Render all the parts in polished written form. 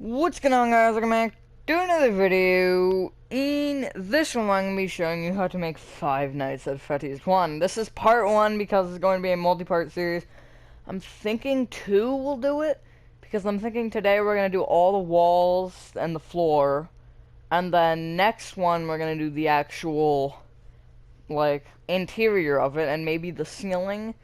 What's going on, guys? Welcome back to another video. In this one, I'm going to be showing you how to make 5 Nights at Freddy's 1. This is part 1 because it's going to be a multi-part series. I'm thinking 2 will do it, because I'm thinking today we're going to do all the walls and the floor, and then next one we're going to do the actual, like, interior of it, and maybe the ceiling,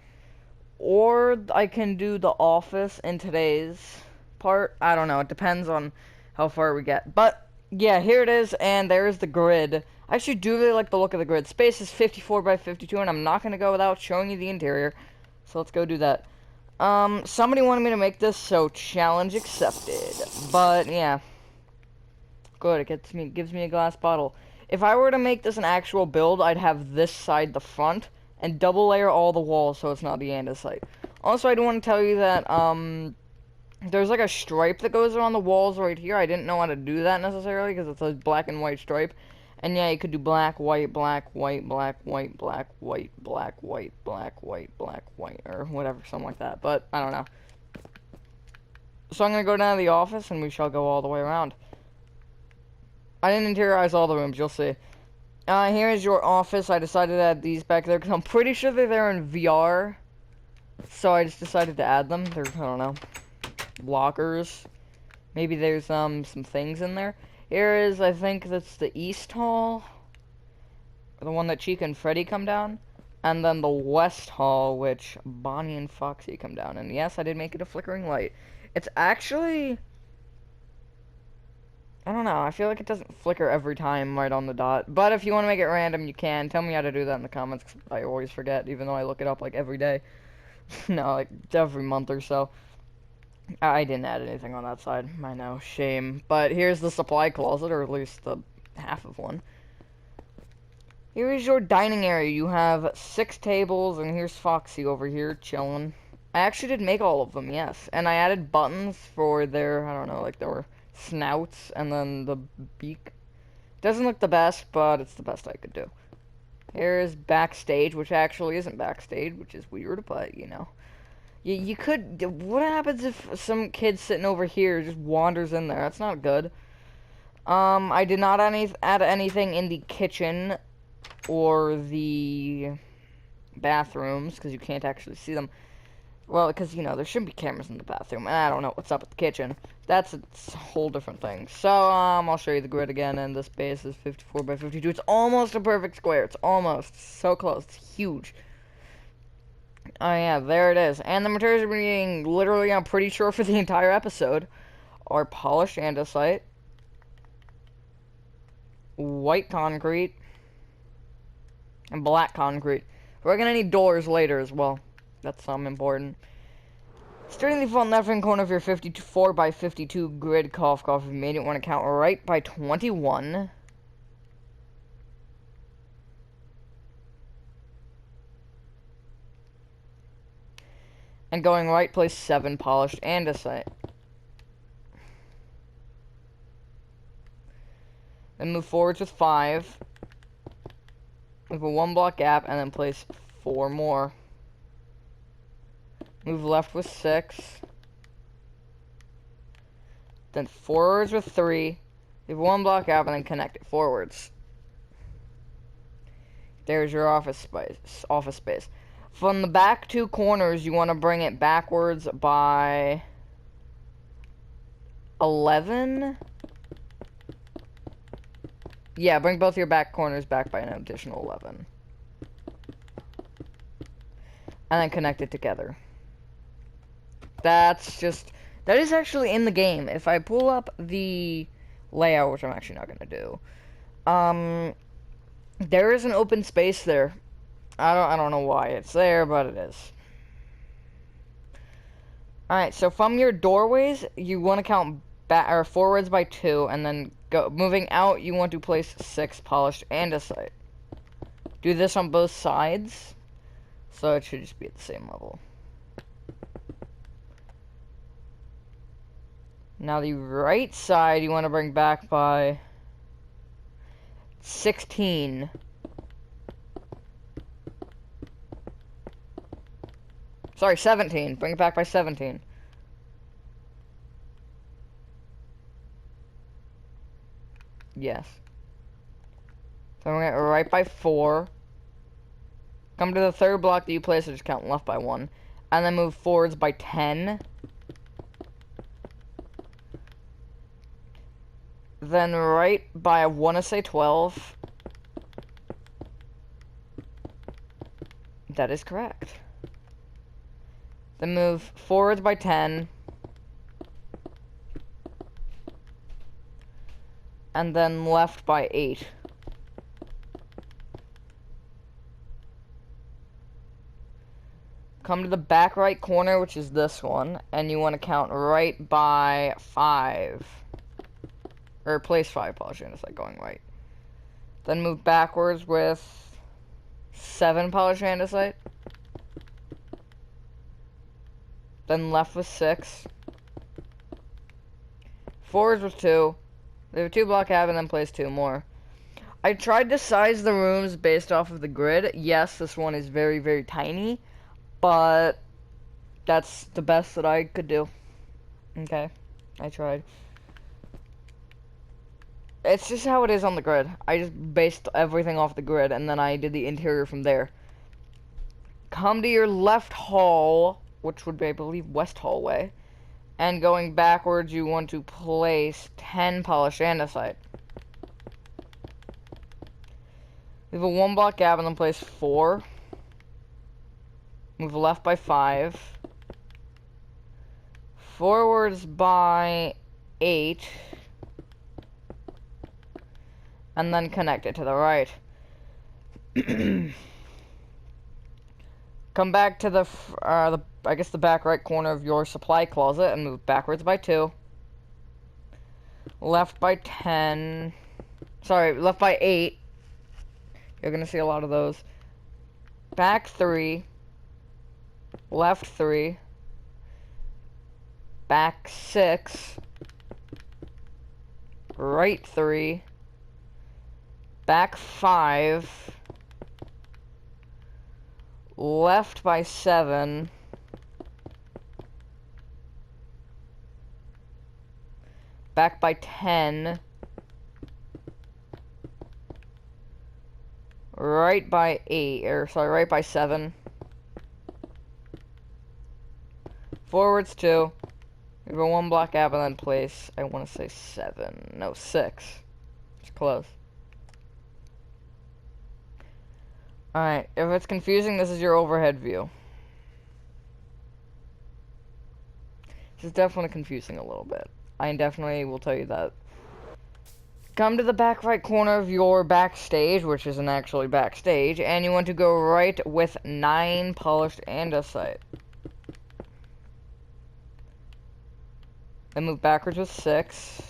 or I can do the office in today's part. I don't know. It depends on how far we get. But, yeah, here it is, and there's the grid. I actually do really like the look of the grid. Space is 54 by 52, and I'm not going to go without showing you the interior. So let's go do that. Somebody wanted me to make this, so challenge accepted. But, yeah. Good, it gives me a glass bottle. If I were to make this an actual build, I'd have this side the front, and double layer all the walls so it's not the andesite. Also, I do want to tell you that, there's like a stripe that goes around the walls right here. I didn't know how to do that necessarily because it's a black and white stripe. And yeah, you could do black, white, black, white, black, white, black, white, black, white, black, white, black, white, or whatever, something like that. But, I don't know. So I'm going to go down to the office and we shall go all the way around. I didn't interiorize all the rooms, you'll see. Here is your office. I decided to add these back there because I'm pretty sure they're there in VR. So I just decided to add them. They're, I don't know, lockers. Maybe there's some things in there. Here is, I think that's the East Hall, the one that Chica and Freddy come down, and then the West Hall, which Bonnie and Foxy come down. And yes, I did make it a flickering light. It's actually, I don't know, I feel like it doesn't flicker every time right on the dot. But if you want to make it random, you can. Tell me how to do that in the comments, 'cause I always forget, even though I look it up like every day. No, like every month or so. I didn't add anything on that side. I know, shame. But here's the supply closet, or at least the half of one. Here is your dining area. You have 6 tables, and here's Foxy over here chilling. I actually did make all of them, yes. And I added buttons for their, I don't know, like their snouts, and then the beak. Doesn't look the best, but it's the best I could do. Here's backstage, which actually isn't backstage, which is weird, but, you know. You could, what happens if some kid sitting over here just wanders in there? That's not good. I did not add anything in the kitchen or the bathrooms, because you can't actually see them. Well, because, you know, there shouldn't be cameras in the bathroom, and I don't know what's up with the kitchen. That's a whole different thing. So, I'll show you the grid again, and this base is 54 by 52. It's almost a perfect square. It's almost. So close. It's huge. Oh yeah, there it is. And the materials are being literally, I'm pretty sure, for the entire episode, are polished andesite, white concrete, and black concrete. We're gonna need doors later as well. That's important. Starting the front left-hand corner of your 54 by 52 grid, cough, cough, you made it, want to count right by 21. And going right, place 7 polished andesite. Then move forwards with 5. Move a 1 block gap, and then place 4 more. Move left with 6. Then forwards with 3. Leave 1 block gap, and then connect it forwards. There's your office space. From the back 2 corners, you want to bring it backwards by 11. Yeah, bring both your back corners back by an additional 11. And then connect it together. That is actually in the game. If I pull up the layout, which I'm actually not going to do, there is an open space there. I don't know why it's there, but it is. Alright, so from your doorways, you want to count back or forwards by 2, and then moving out, you want to place 6 polished andesite. Do this on both sides, so it should just be at the same level. Now the right side, you want to bring back by 16. Sorry, 17. Bring it back by 17. Yes. So we're gonna right by 4. Come to the third block that you place, so just count left by 1. And then move forwards by 10. Then right by, I want to say 12. That is correct. Then move forwards by 10. And then left by 8. Come to the back right corner, which is this one, and you want to count right by 5. Or place 5 polished andesite going right. Then move backwards with 7 polished andesite. Then left with 6. Forwards with 2. Leave a 2 block ab and then place 2 more. I tried to size the rooms based off of the grid. Yes, this one is very, very tiny, but that's the best that I could do. Okay, I tried. It's just how it is on the grid. I just based everything off the grid, and then I did the interior from there. Come to your left hall, which would be, I believe, west hallway. And going backwards, you want to place 10 polished andesite. Leave a 1 block gap and then place 4. Move left by 5. Forwards by 8. And then connect it to the right. Come back to the I guess the back right corner of your supply closet and move backwards by 2. Left by 10. Sorry, left by 8. You're gonna see a lot of those. Back 3. Left 3. Back 6. Right 3. Back 5. Left by 7. Back by 10. Right by 8, or sorry, right by 7. Forwards 2. We have a 1 block gap and then place, I want to say 7. No, 6. It's close. Alright, if it's confusing, this is your overhead view. This is definitely confusing a little bit. I definitely will tell you that. Come to the back right corner of your backstage, which isn't actually backstage, and you want to go right with 9 polished andesite. Then move backwards with 6.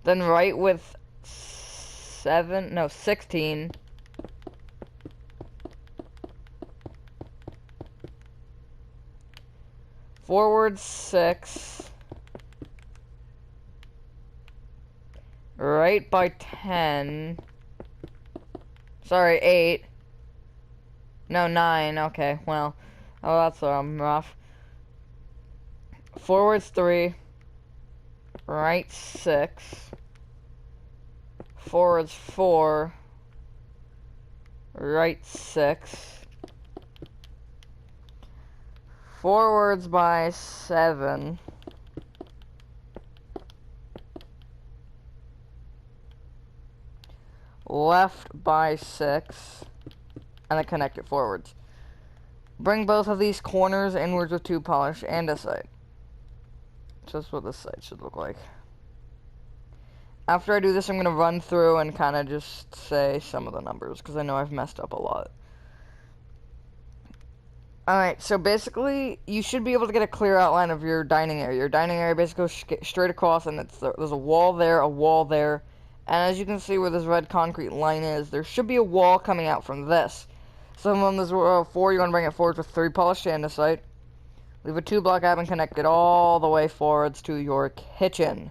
Then right with 16. Forward 6. Right by 10. Sorry, 8. No, 9. Okay, well. Oh, that's rough. Forwards 3. Right 6. Forwards 4. Right 6. Forwards by 7. Left by 6. And then connect it forwards. Bring both of these corners inwards with 2 polished andesite. Just what this side should look like. After I do this, I'm going to run through and kind of just say some of the numbers, because I know I've messed up a lot. Alright, so basically, you should be able to get a clear outline of your dining area. Your dining area basically goes straight across, and there's a wall there, and as you can see where this red concrete line is, there should be a wall coming out from this. So on this row 4, you want to bring it forward with 3 polished andesite. Leave a 2 block gap and connect it all the way forwards to your kitchen.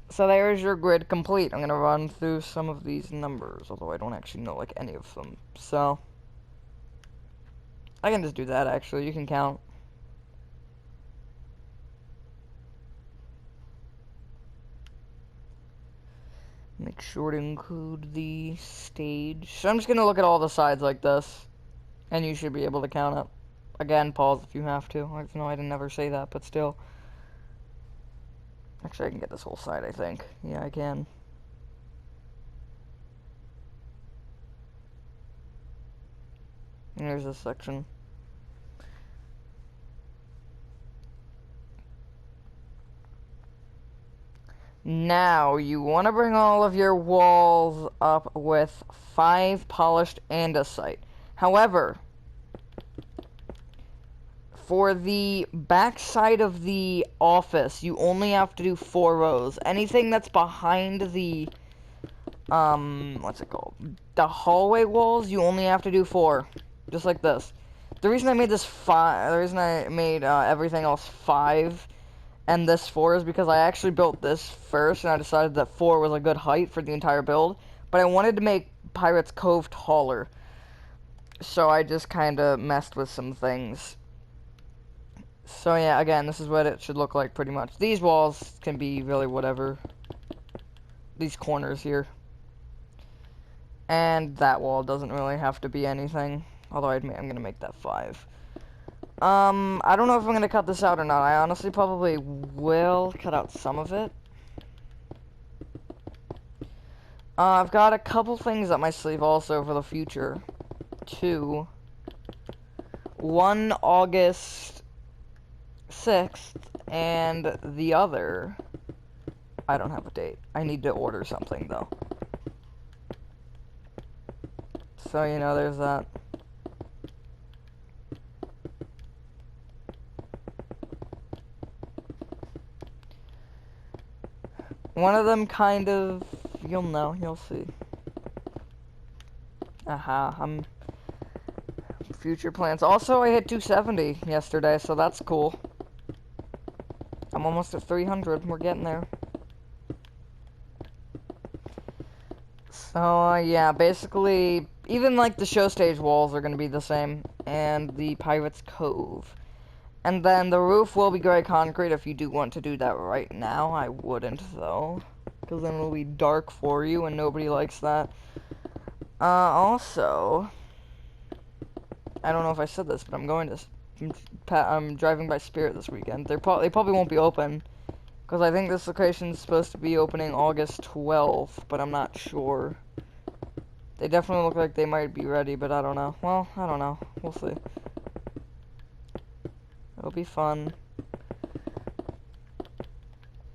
So there's your grid complete. I'm going to run through some of these numbers, although I don't actually know, like, any of them. So I can just do that, actually. You can count. make sure to include the stage. So I'm just gonna look at all the sides like this, and you should be able to count it. Again, pause if you have to. I know I didn't ever say that, but still. Actually, I can get this whole side, I think. Yeah, I can. And here's this section. Now, you want to bring all of your walls up with 5 polished andesite. However, for the back side of the office, you only have to do 4 rows. Anything that's behind the, what's it called? The hallway walls, you only have to do 4. Just like this. The reason I made this 5, the reason I made everything else 5, and this 4 is because I actually built this first, and I decided that 4 was a good height for the entire build, but I wanted to make Pirate's Cove taller, so I just kind of messed with some things. So yeah, again, this is what it should look like pretty much. These walls can be really whatever. These corners here. And that wall doesn't really have to be anything, although I'm going to make that 5. I don't know if I'm going to cut this out or not. I honestly probably will cut out some of it. I've got a couple things up my sleeve also for the future. 2. 1 August 6th, and the other, I don't have a date. I need to order something, though. So, you know, there's that. One of them kind of, you'll know, you'll see. Aha, future plans. Also, I hit 270 yesterday, so that's cool. I'm almost at 300, we're getting there. So, yeah, basically, even, like, the show stage walls are gonna be the same, and the Pirate's Cove. And then the roof will be gray concrete if you do want to do that right now. I wouldn't, though, because then it'll be dark for you, and nobody likes that. Also, I don't know if I said this, but I'm driving by Spirit this weekend. They probably won't be open, because I think this location is supposed to be opening August 12th, but I'm not sure. They definitely look like they might be ready, but I don't know. Well, I don't know. We'll see. It'll be fun.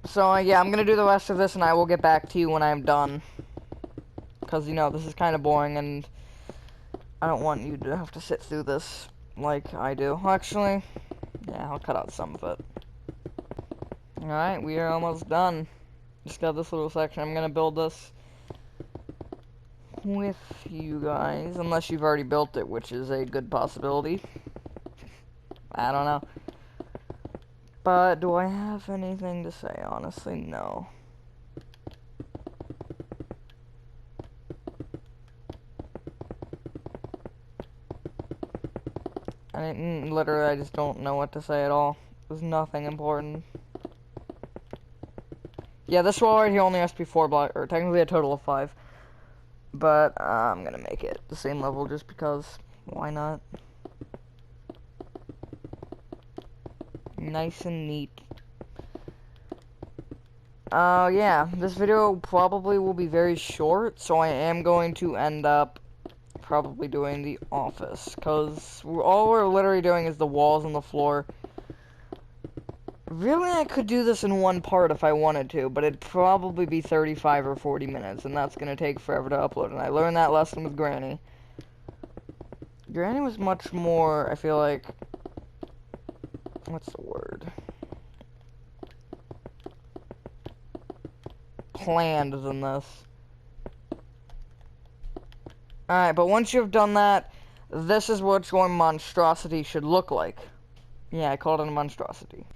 So, yeah, I'm gonna do the rest of this, and I will get back to you when I'm done. Because, you know, this is kind of boring, and I don't want you to have to sit through this like I do. Actually, yeah, I'll cut out some of it. Alright, we are almost done. Just got this little section. I'm gonna build this with you guys, unless you've already built it, which is a good possibility. I don't know. But do I have anything to say? Honestly, no. Literally, I just don't know what to say at all. There's nothing important. Yeah, this wall right here only has to be 4 blocks, or technically a total of 5. But, I'm gonna make it the same level just because, why not? Nice and neat. Yeah, this video probably will be very short, so I am going to end up probably doing the office, because all we're literally doing is the walls and the floor. Really, I could do this in one part if I wanted to, but it'd probably be 35 or 40 minutes, and that's gonna take forever to upload, and I learned that lesson with Granny. Granny was much more, I feel like, what's the word? Planned than this. Alright, but once you've done that, this is what your monstrosity should look like. Yeah, I called it a monstrosity.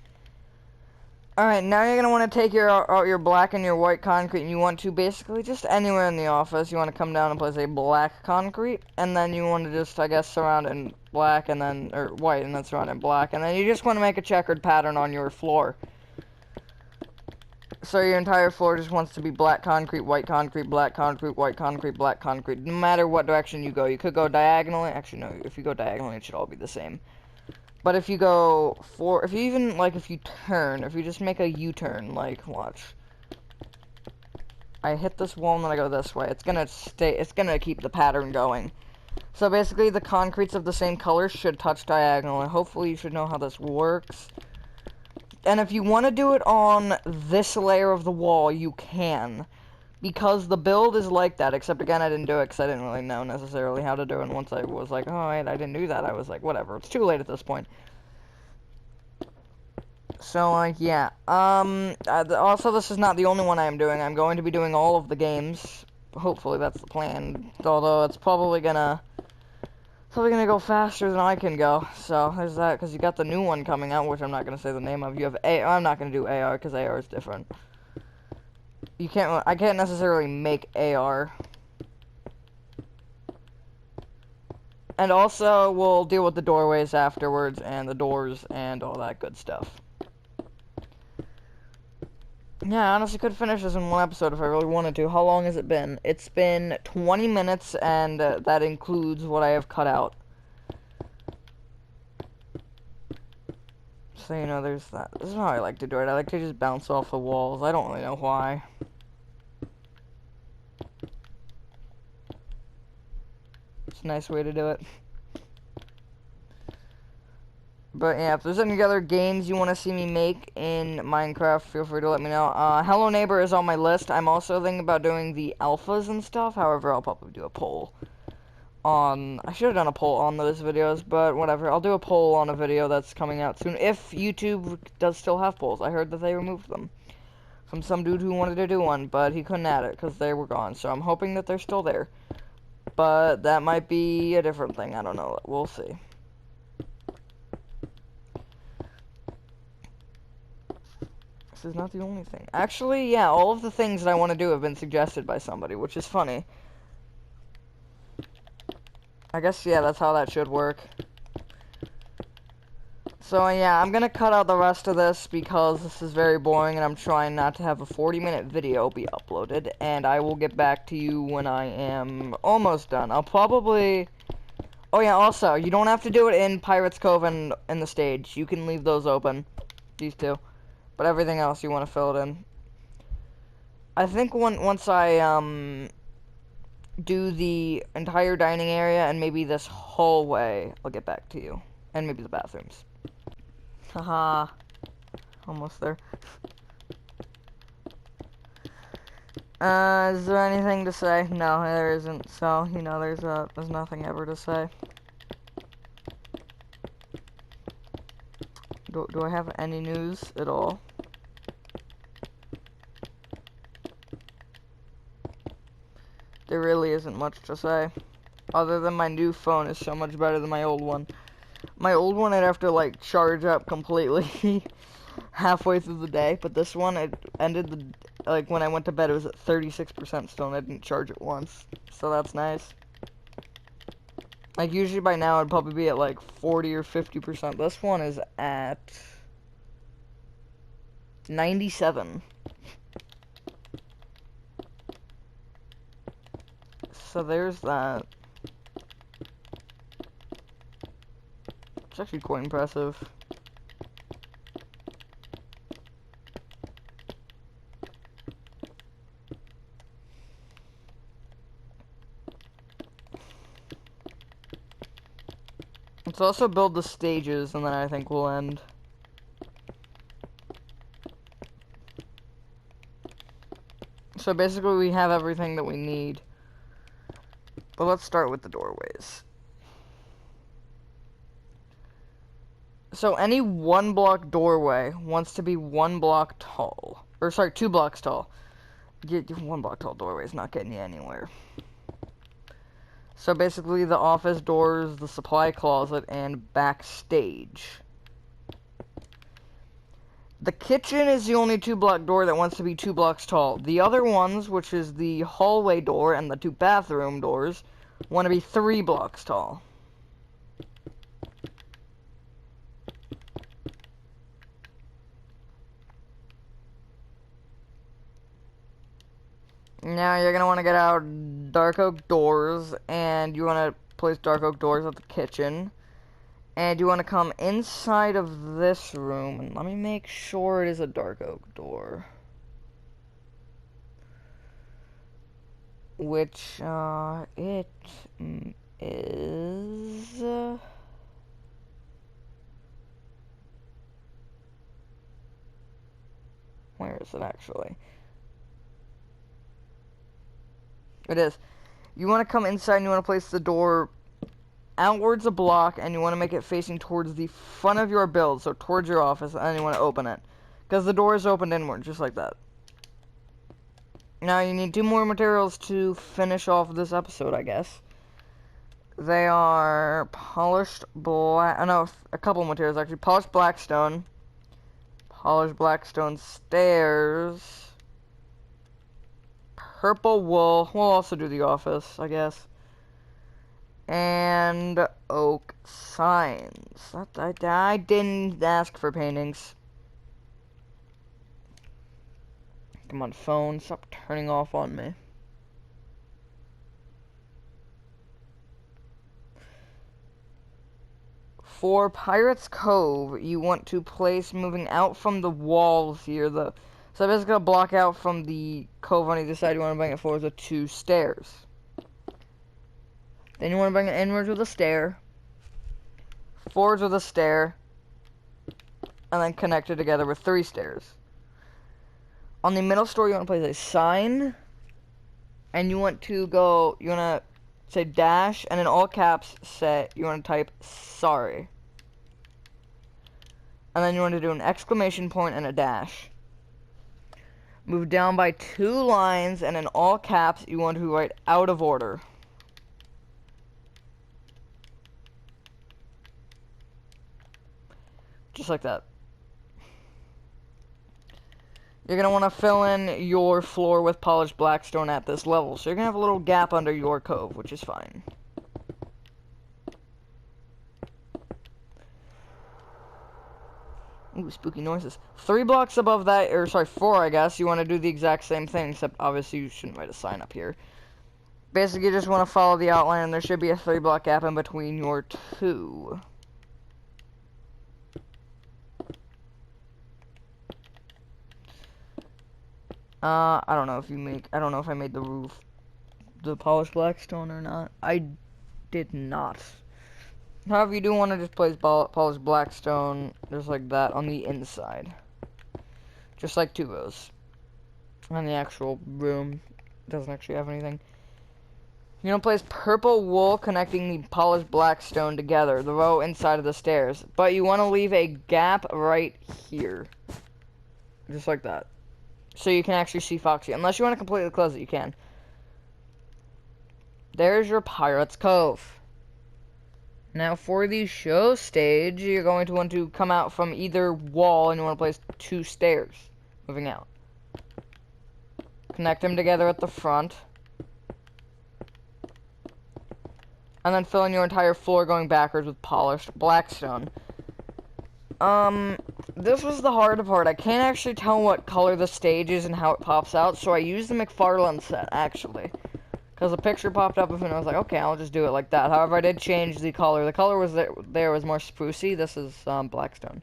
Alright, now you're going to want to take your black and your white concrete, and you want to basically just anywhere in the office, you want to come down and place a black concrete, and then you want to just, I guess, surround it in black, and then, or white, and then surround it in black, and then you just want to make a checkered pattern on your floor. So your entire floor just wants to be black concrete, white concrete, black concrete, white concrete, black concrete. No matter what direction you go. You could go diagonally. Actually, no. If you go diagonally, it should all be the same. But if you go if you even, like, if you turn, if you just make a U-turn, like, watch. I hit this wall and then I go this way. It's gonna keep the pattern going. So basically, the concretes of the same color should touch diagonally. Hopefully, you should know how this works. And if you want to do it on this layer of the wall, you can. Because the build is like that, except again, I didn't do it because I didn't really know necessarily how to do it. And once I was like, oh, wait, I didn't do that, I was like, whatever, it's too late at this point. So, like, yeah. Also, this is not the only one I am doing. I'm going to be doing all of the games. Hopefully, that's the plan. Although, it's probably gonna go faster than I can go. So, there's that, because you got the new one coming out, which I'm not gonna say the name of. You have I'm not gonna do AR, because AR is different. I can't necessarily make AR. And also, we'll deal with the doorways afterwards, and the doors, and all that good stuff. Yeah, I honestly could finish this in one episode if I really wanted to. How long has it been? It's been 20 minutes, and that includes what I have cut out. So, you know, there's that. This is how I like to do it. I like to just bounce off the walls. I don't really know why. It's a nice way to do it. But yeah, if there's any other games you want to see me make in Minecraft, feel free to let me know. Hello Neighbor is on my list. I'm also thinking about doing the alphas and stuff. However, I'll probably do a poll on... I should have done a poll on those videos, but whatever. I'll do a poll on a video that's coming out soon. If YouTube does still have polls. I heard that they removed them from some dude who wanted to do one, but he couldn't add it because they were gone. So I'm hoping that they're still there. But that might be a different thing. I don't know. We'll see. This is not the only thing. Actually, yeah, all of the things that I want to do have been suggested by somebody, which is funny. I guess, yeah, that's how that should work. So, yeah, I'm gonna cut out the rest of this because this is very boring and I'm trying not to have a 40-minute video be uploaded. And I will get back to you when I am almost done. I'll probably... Oh, yeah, also, you don't have to do it in Pirates Cove and in the stage. You can leave those open. These two. But everything else you want to fill it in. I think once I do the entire dining area and maybe this hallway, I'll get back to you. And maybe the bathrooms. Haha. Almost there. Is there anything to say? No, there isn't. So, you know, there's nothing ever to say. Do I have any news at all? There really isn't much to say. Other than my new phone is so much better than my old one. My old one I'd have to, like, charge up completely halfway through the day. But this one, it ended like, when I went to bed, it was at 36% still, and I didn't charge it once. So that's nice. Like, usually by now, it'd probably be at, like, 40 or 50%. This one is at 97. So there's that. It's actually quite impressive. Let's also build the stages, and then I think we'll end. So basically, we have everything that we need. But let's start with the doorways. So any 1 block doorway wants to be 1 block tall. Or sorry, 2 blocks tall. 1 block tall doorway is not getting you anywhere. So basically the office doors, the supply closet, and backstage. The kitchen is the only 2 block door that wants to be 2 blocks tall. The other ones, which is the hallway door and the 2 bathroom doors, want to be 3 blocks tall. Now you're gonna want to get out dark oak doors, and you want to place dark oak doors at the kitchen. And you want to come inside of this room, and let me make sure it is a dark oak door. Which, it is... Where is it actually? It is. You want to come inside and you want to place the door outwards a block, and you want to make it facing towards the front of your build, so towards your office, and then you want to open it. Because the door is opened inward, just like that. Now you need 2 more materials to finish off this episode, I guess. They are polished black... no, a couple materials actually. Polished blackstone. Polished blackstone stairs. Purple wool. We'll also do the office, I guess. And oak signs. I didn't ask for paintings. Come on, phone. Stop turning off on me. For Pirate's Cove, you want to place moving out from the walls here. So basically gonna block out from the cove on either side. You want to bring it forward with 2 stairs. Then you want to bring it inwards with a stair, forwards with a stair, and then connect it together with 3 stairs. On the middle story, you want to place a sign, and you want to say dash, and in all caps, you want to type sorry. And then you want to do an exclamation point and a dash. Move down by 2 lines, and in all caps, you want to write out of order. Just like that. You're going to want to fill in your floor with polished blackstone at this level. So you're going to have a little gap under your cove, which is fine. Ooh, spooky noises. 3 blocks above that, or sorry, 4 I guess, you want to do the exact same thing, except obviously you shouldn't write a sign up here. Basically, you just want to follow the outline, and there should be a 3 block gap in between your 2. I don't know if I made the roof the polished blackstone or not. I did not. However, you do want to just place polished blackstone just like that on the inside. Just like 2 rows. And the actual room doesn't actually have anything. You're going to place purple wool connecting the polished blackstone together, the row inside of the stairs. But you want to leave a gap right here. Just like that. So you can actually see Foxy. Unless you want to completely close it, you can. There's your Pirate's Cove. Now for the show stage, you're going to want to come out from either wall, and you want to place 2 stairs moving out. Connect them together at the front. And then fill in your entire floor going backwards with polished blackstone. This was the hard part. I can't actually tell what color the stage is and how it pops out, so I used the McFarlane set, actually. Because a picture popped up of it, and I was like, okay, I'll just do it like that. However, I did change the color. The color was there was more sprucey. This is, blackstone.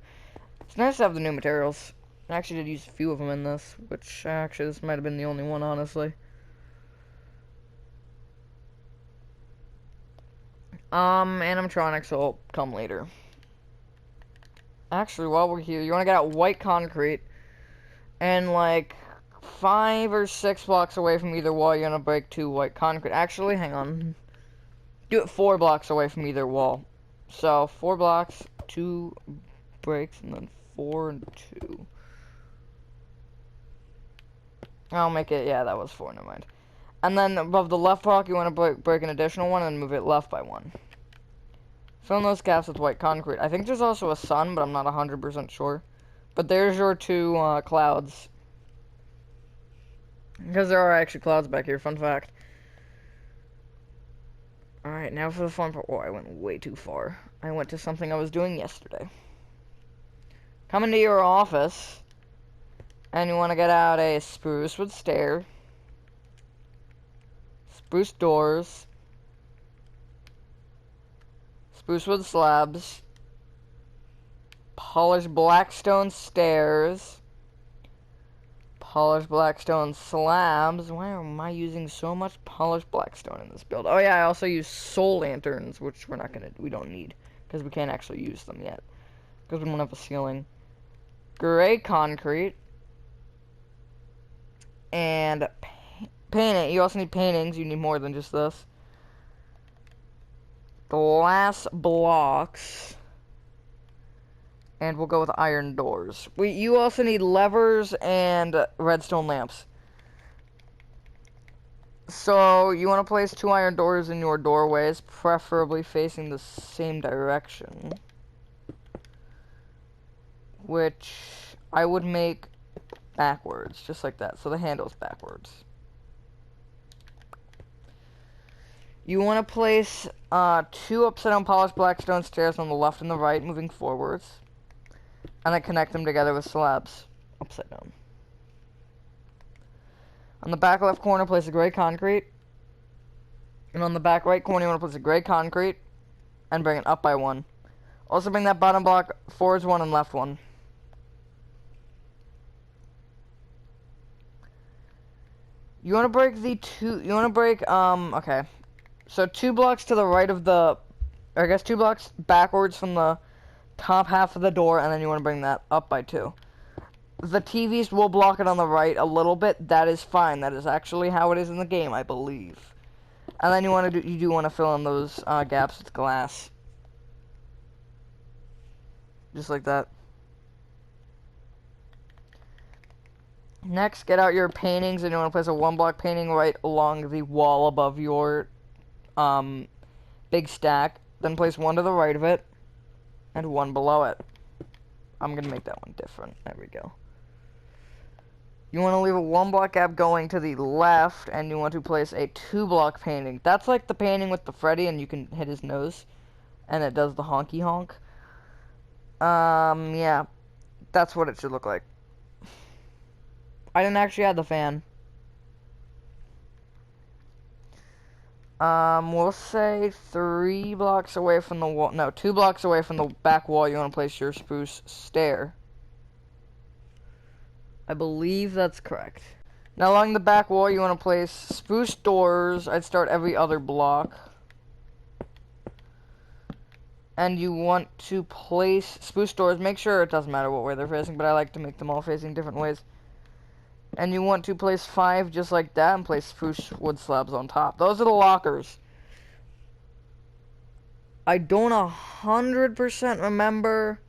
It's nice to have the new materials. I actually did use a few of them in this, which, actually, this might have been the only one, honestly. Animatronics will come later. Actually, while we're here, you want to get out white concrete, and like 5 or 6 blocks away from either wall, you're going to break 2 white concrete. Actually, hang on. Do it 4 blocks away from either wall. So, 4 blocks, 2 breaks, and then 4 and 2. I'll make it, yeah, that was 4, never mind. And then above the left block, you want to break an additional 1 and move it left by 1. Fill in those gaps with white concrete. I think there's also a sun, but I'm not 100% sure. But there's your 2 clouds. Because there are actually clouds back here, fun fact. Alright, now for the fun part. Oh, I went way too far. I went to something I was doing yesterday. Come into your office, and you want to get out a spruce wood stair. spruce doors, spruce wood slabs, polished black stone stairs, polished black stone slabs. Why am I using so much polished black stone in this build? Oh yeah, I also use soul lanterns, which we don't need, because we can't actually use them yet, because we don't have a ceiling. Gray concrete, and painting. You also need paintings. You need more than just this. Glass blocks. And we'll go with iron doors. You also need levers and redstone lamps. So, you want to place 2 iron doors in your doorways, preferably facing the same direction. Which I would make backwards, just like that. So the handle's backwards. You want to place 2 upside down polished black stone stairs on the left and the right, moving forwards. And then connect them together with slabs, upside down. On the back left corner, place a gray concrete. And on the back right corner, you want to place a gray concrete. And bring it up by 1. Also bring that bottom block forwards 1 and left 1. You want to break okay. So 2 blocks to the right of or I guess 2 blocks backwards from the top half of the door, and then you want to bring that up by 2. The TVs will block it on the right a little bit. That is fine. That is actually how it is in the game, I believe. And then you do want to fill in those gaps with glass. Just like that. Next, get out your paintings, and you want to place a 1-block painting right along the wall above your big stack. Then place 1 to the right of it, and 1 below it. I'm going to make that one different. There we go. You want to leave a 1-block gap going to the left, and you want to place a 2-block painting. That's like the painting with the Freddy, and you can hit his nose, and it does the honky honk. Yeah. That's what it should look like. I didn't actually add the fan. We'll say 3 blocks away from the wall. No, 2 blocks away from the back wall, you want to place your spruce stair. I believe that's correct. Now, along the back wall, you want to place spruce doors. I'd start every other block. And you want to place spruce doors. Make sure it doesn't matter what way they're facing, but I like to make them all facing different ways. And you want to place 5 just like that and place spruce wood slabs on top. Those are the lockers. I don't 100% remember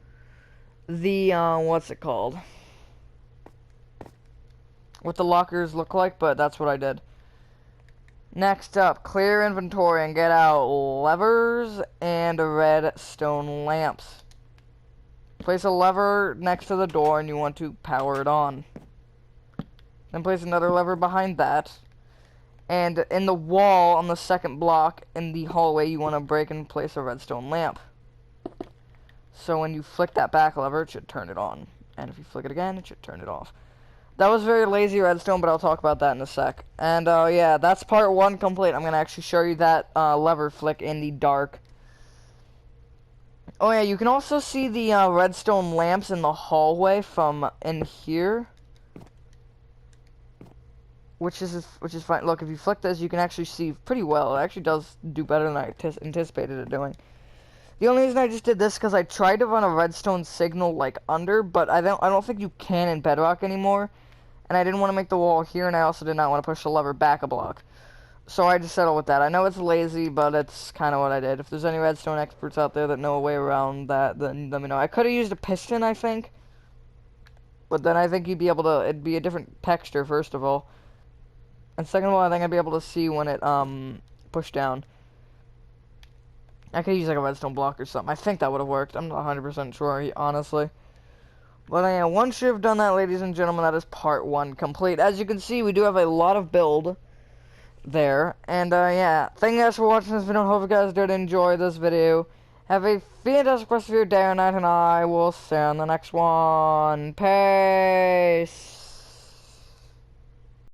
the, what's it called? What the lockers look like, but that's what I did. Next up, clear inventory and get out levers and redstone lamps. Place a lever next to the door and you want to power it on. Then place another lever behind that. And in the wall on the second block in the hallway, you want to break and place a redstone lamp. So when you flick that back lever, it should turn it on. And if you flick it again, it should turn it off. That was very lazy redstone, but I'll talk about that in a sec. And yeah, that's part 1 complete. I'm going to actually show you that lever flick in the dark. Oh yeah, you can also see the redstone lamps in the hallway from in here. Which is fine. Look, if you flick this, you can actually see pretty well. It actually does do better than I anticipated it doing. The only reason I just did this because I tried to run a redstone signal like under, but I don't think you can in Bedrock anymore. And I didn't want to make the wall here, and I also did not want to push the lever back a block. So I just settled with that. I know it's lazy, but it's kind of what I did. If there's any redstone experts out there that know a way around that, then let me know. I could have used a piston, I think. But then I think you'd be able to, it'd be a different texture, first of all. And second of all, I think I'd be able to see when it, pushed down. I could use, like, a redstone block or something. I think that would have worked. I'm not 100% sure, honestly. But, yeah, once you've done that, ladies and gentlemen, that is part 1 complete. As you can see, we do have a lot of build there. And, yeah, thank you guys for watching this video. I hope you guys did enjoy this video. Have a fantastic rest of your day or night, and I will see you on the next one. Peace!